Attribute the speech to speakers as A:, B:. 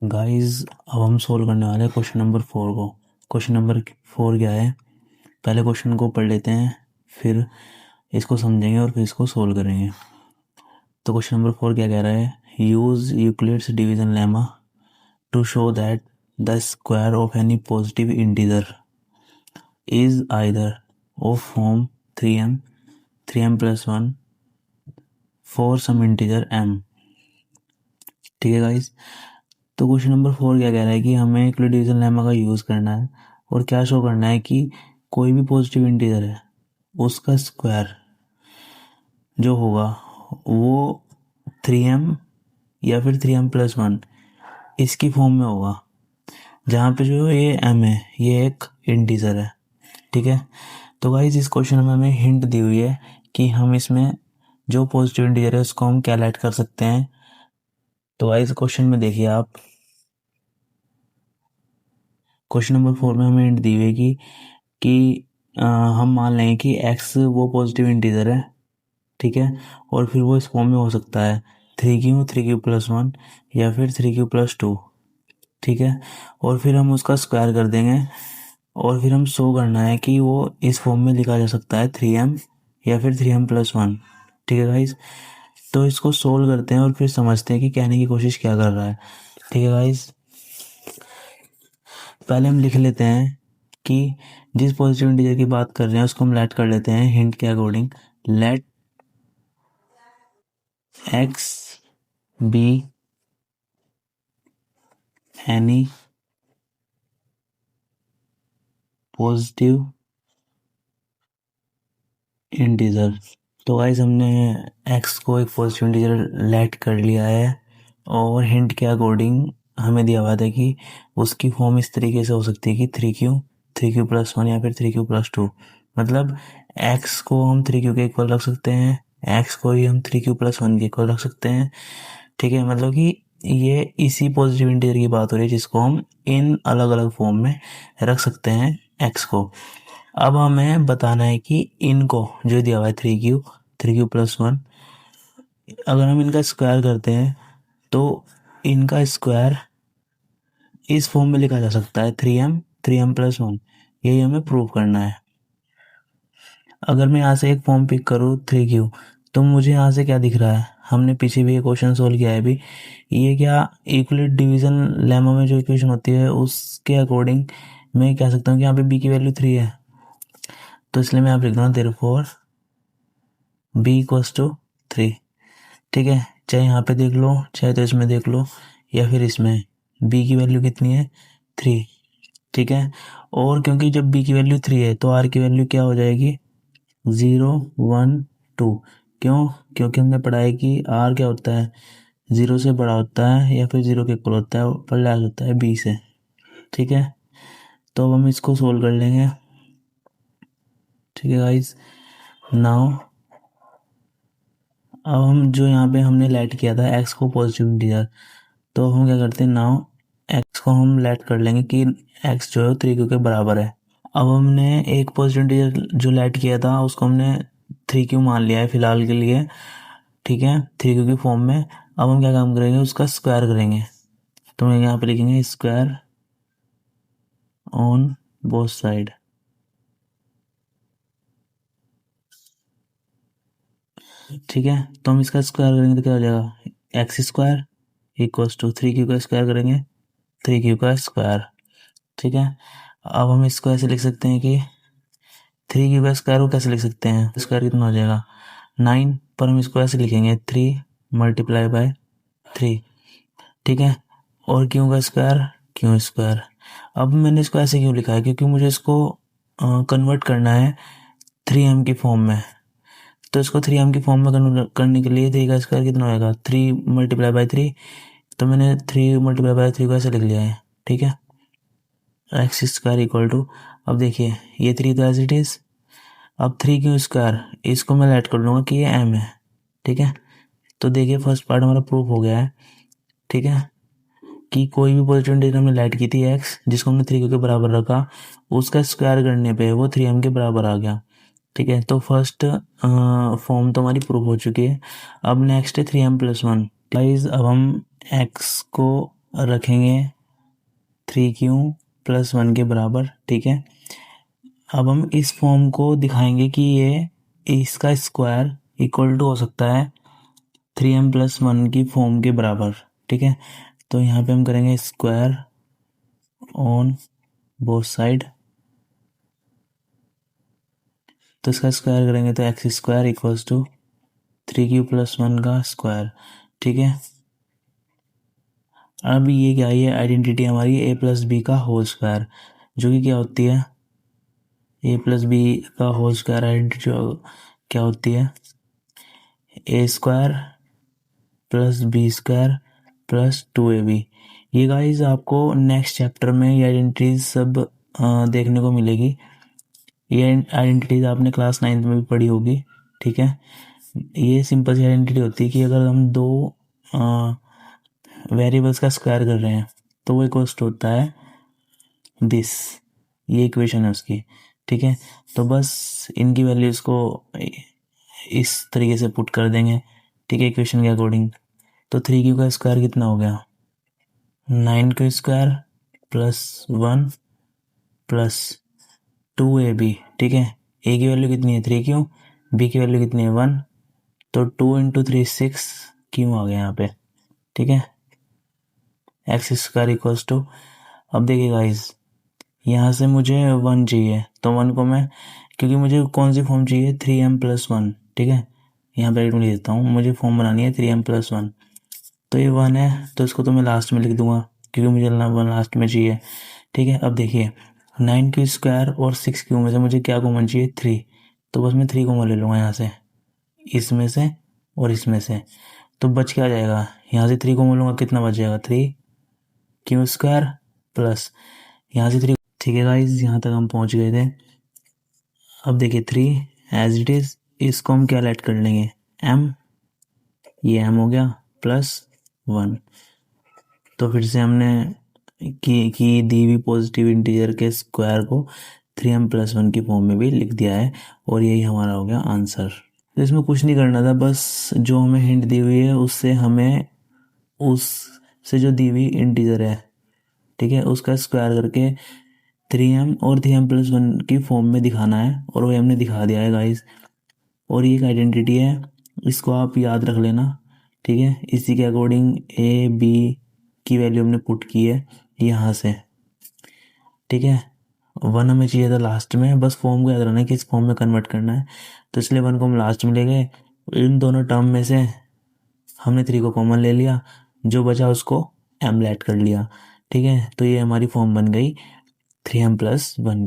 A: Guys अब हम solve करने वाले हैं क्वेश्चन नंबर 4 को। क्वेश्चन नंबर 4 क्या है, पहले क्वेश्चन को पढ़ लेते हैं, फिर इसको समझेंगे और फिर इसको सोल्व करेंगे। तो क्वेश्चन नंबर 4 क्या कह रहा है, use Euclid's division lemma to show that the square of any positive integer is either of form 3m 3m plus 1 for some integer m। ठीक है गाइस, तो क्वेश्चन नंबर 4 क्या कह रहा है कि हमें यूक्लिड डिवीजन लेमा का यूज़ करना है और क्या शो करना है कि कोई भी पॉजिटिव इंटीजर है उसका स्क्वायर जो होगा वो 3m या फिर 3m+1 इसकी फॉर्म में होगा, जहाँ पे जो ये m है ये एक इंटीजर है। ठीक है, तो गाइस इस क्वेश्चन में हमें हिंट दी हुई है कि हम इसमें जो पॉजिटिव इंटीजर है उसको हम कैलकुलेट कर सकते हैं। तो गाइस क्वेश्चन में देखिए आप, क्वेश्चन नंबर 4 में हमें हिंट दी हुई है कि हम मान लेंगे कि x वो पॉजिटिव इंटीजर है। ठीक है, और फिर वो इस फॉर्म में हो सकता है 3q+1 या फिर 3q+2। ठीक है, और फिर हम उसका स्क्वायर कर देंगे और फिर हम शो करना है कि वो इस फॉर्म में लिखा जा सकता है 3m या फिर 3m+1। ठीक है गाइस, तो इसको सोल्व करते हैं और फिर समझते हैं कि कहने की कोशिश क्या कर रहा है। ठीक है गाइस, पहले हम लिख लेते हैं कि जिस पॉजिटिव इंटीजर की बात कर रहे हैं उसको हम लेट कर लेते हैं हिंट के according. Let x be any positive integer. तो गाइस हमने x को एक पॉजिटिव इंटीजर लेट कर लिया है और हिंट के अकॉर्डिंग हमें दिया हुआ था कि उसकी फॉर्म इस तरीके से हो सकती है कि 3q+1 या फिर 3q+2। मतलब x को हम 3q के इक्वल रख सकते हैं, x को ही हम 3q+1 के इक्वल रख सकते हैं। ठीक है, मतलब कि ये इसी पॉजिटिव इंटीजर की बात हो रही है जिसको हम इन अलग अलग फॉर्म में रख सकते हैं x को। अब हमें बताना है कि इनको जो दिया हुआ है 3q+1, अगर हम इनका स्क्वायर करते हैं तो इनका स्क्वायर इस फॉर्म में लिखा जा सकता है 3m+1। यही हमें प्रूव करना है। अगर मैं यहाँ से एक फॉर्म पिक करूँ 3q, तो मुझे यहाँ से क्या दिख रहा है, हमने पीछे भी ये क्वेश्चन सोल्व किया है अभी, ये क्या यूक्लिड डिवीजन लेमा में जो इक्वेशन होती है उसके अकॉर्डिंग मैं कह सकता हूँ कि यहाँ पे b की वैल्यू 3 है। तो इसलिए मैं यहाँ पे लिख दूँगा देयरफॉर b=3। ठीक है, चाहे यहाँ पे देख लो चाहे तो इसमें देख लो या फिर इसमें, b की वैल्यू कितनी है 3। ठीक है, और क्योंकि जब b की वैल्यू 3 है तो r की वैल्यू क्या हो जाएगी 0 1 2। क्यों, क्योंकि हमने पढ़ा है कि r क्या होता है 0 से बड़ा होता है या फिर 0 के इक्वल होता है, पर लैस होता है b से। ठीक है, तो अब हम इसको सोल्व कर लेंगे। ठीक है गाइस, नाउ अब हम जो यहाँ पे हमने लेट किया था x को पॉजिटिव इंटीजर, तो हम क्या करते हैं नाउ x को हम लेट कर लेंगे कि x जो है 3q के बराबर है। अब हमने एक पॉजिटिव इंटीजर जो लेट किया था उसको हमने 3q मान लिया है फिलहाल के लिए। ठीक है, 3q की फॉर्म में अब हम क्या काम करेंगे, उसका स्क्वायर करेंगे। तो हम यहाँ पे लिखेंगे स्क्वायर ऑन बोथ साइड। ठीक है, तो हम इसका स्क्वायर करेंगे तो क्या हो जाएगा x² इक्वल्स टू 3q का स्क्वायर करेंगे 3q का स्क्वायर। ठीक है, अब हम इसको ऐसे लिख सकते हैं कि 3q का स्क्वायर को कैसे लिख सकते हैं, स्क्वायर कितना हो जाएगा 9, पर हम इसको ऐसे लिखेंगे 3 × 3। ठीक है, और क्यों का स्क्वायर क्यों स्क्वायर। अब मैंने इसको ऐसे क्यों लिखा है, क्योंकि मुझे इसको कन्वर्ट करना है 3m की फॉर्म में। तो इसको 3m की फॉर्म में कन्वर्ट करने के लिए 3 का स्क्वायर कितना होएगा 3 × 3। तो मैंने 3 × 3 को ऐसे लिख लिया है। ठीक है, x² इक्वल टू, अब देखिए ये 3 तो एज इट इज़, अब 3q स्क्वायर इसको मैं लेट कर लूँगा कि ये m है। ठीक है, तो देखिए फर्स्ट पार्ट हमारा प्रूफ हो गया है। ठीक है, कि कोई भी पॉजिटिव इंटीजर हमने लेट की थी x जिसको हमने 3q के बराबर रखा, उसका स्क्वायर करने पे वो 3m के बराबर आ गया। ठीक है, तो फर्स्ट फॉर्म तो हमारी प्रूफ हो चुकी है। अब नेक्स्ट है 3m+1। गाइस अब हम x को रखेंगे 3q+1 के बराबर, ठीक है। अब हम इस फॉर्म को दिखाएंगे कि ये इसका स्क्वायर इक्वल टू हो सकता है 3m+1 की फॉर्म के बराबर, ठीक है। तो यहाँ पे हम करेंगे स्क्वायर ऑन बोथ साइड, तो इसका स्क्वायर करेंगे तो x² = 3q+1 का स्क्वायर, ठीक है। अब ये क्या है, ये आइडेंटिटी हमारी a+b का होल स्क्वायर, जो कि क्या होती है, a+b का होल स्क्वायर आइडेंटिटी क्या होती है, a² + b² + 2ab। ये गाइस आपको नेक्स्ट चैप्टर में ये आइडेंटिटीज सब देखने को मिलेगी। ये आइडेंटिटीज आपने क्लास 9th में भी पढ़ी होगी, ठीक है। ये सिंपल सी आइडेंटिटी होती है कि अगर हम दो वेरिएबल्स का स्क्वायर कर रहे हैं तो वो इक्वल्स टू होता है दिस, ये इक्वेशन है उसकी, ठीक है। तो बस इनकी वैल्यूज़ को इस तरीके से पुट कर देंगे, ठीक है, इक्वेशन के अकॉर्डिंग। तो 3q का स्क्वायर कितना हो गया, 9q² + 1 + 2ab, ठीक है। a की वैल्यू कितनी है 3q, b की वैल्यू कितनी है 1, तो 2 × 3 6 q आ गया यहाँ पे, ठीक है। x² = अब देखिए गाइस, यहाँ से मुझे 1 चाहिए, तो 1 को मैं, क्योंकि मुझे कौन सी फॉर्म चाहिए 3m+1, ठीक है। यहाँ पे लिख देता हूँ, मुझे फॉर्म बनानी है 3m+1, तो ये 1 है तो इसको तो मैं लास्ट में लिख दूंगा क्योंकि मुझे 1 लास्ट में चाहिए, ठीक है। अब देखिए 9q² और 6q में से मुझे क्या कॉमन चाहिए 3, तो बस मैं 3 कॉमन ले लूँगा यहाँ से, इसमें से और इसमें से, तो बच क्या जाएगा, यहाँ से 3 कॉमन लूँगा, कितना बच जाएगा 3q² प्लस यहाँ से 3, ठीक है गाइज, यहाँ तक हम पहुँच गए थे। अब देखिए 3 एज इट इज़, इसको हम क्या ऐड कर लेंगे m, ये m हो गया +1, तो फिर से हमने की दी हुई पॉजिटिव इंटीजर के स्क्वायर को 3m+1 की फॉर्म में भी लिख दिया है, और यही हमारा हो गया आंसर। तो इसमें कुछ नहीं करना था, बस जो हमें हिंट दी हुई है उससे हमें उससे जो दी हुई इंटीजर है, ठीक है, उसका स्क्वायर करके 3m और 3m+1 की फॉर्म में दिखाना है, और वो हमने दिखा दिया है गाइस। और ये एक आइडेंटिटी है, इसको आप याद रख लेना, ठीक है। इसी के अकॉर्डिंग a b की वैल्यू हमने पुट की है यहाँ से, ठीक है। 1 हमें चाहिए था लास्ट में, बस फॉर्म को याद रखना है कि इस फॉर्म में कन्वर्ट करना है, तो इसलिए 1 को हम लास्ट में ले गए। इन दोनों टर्म में से हमने 3 को कॉमन ले लिया, जो बचा उसको m ऐड कर लिया, ठीक है। तो ये हमारी फॉर्म बन गई 3m+1 की।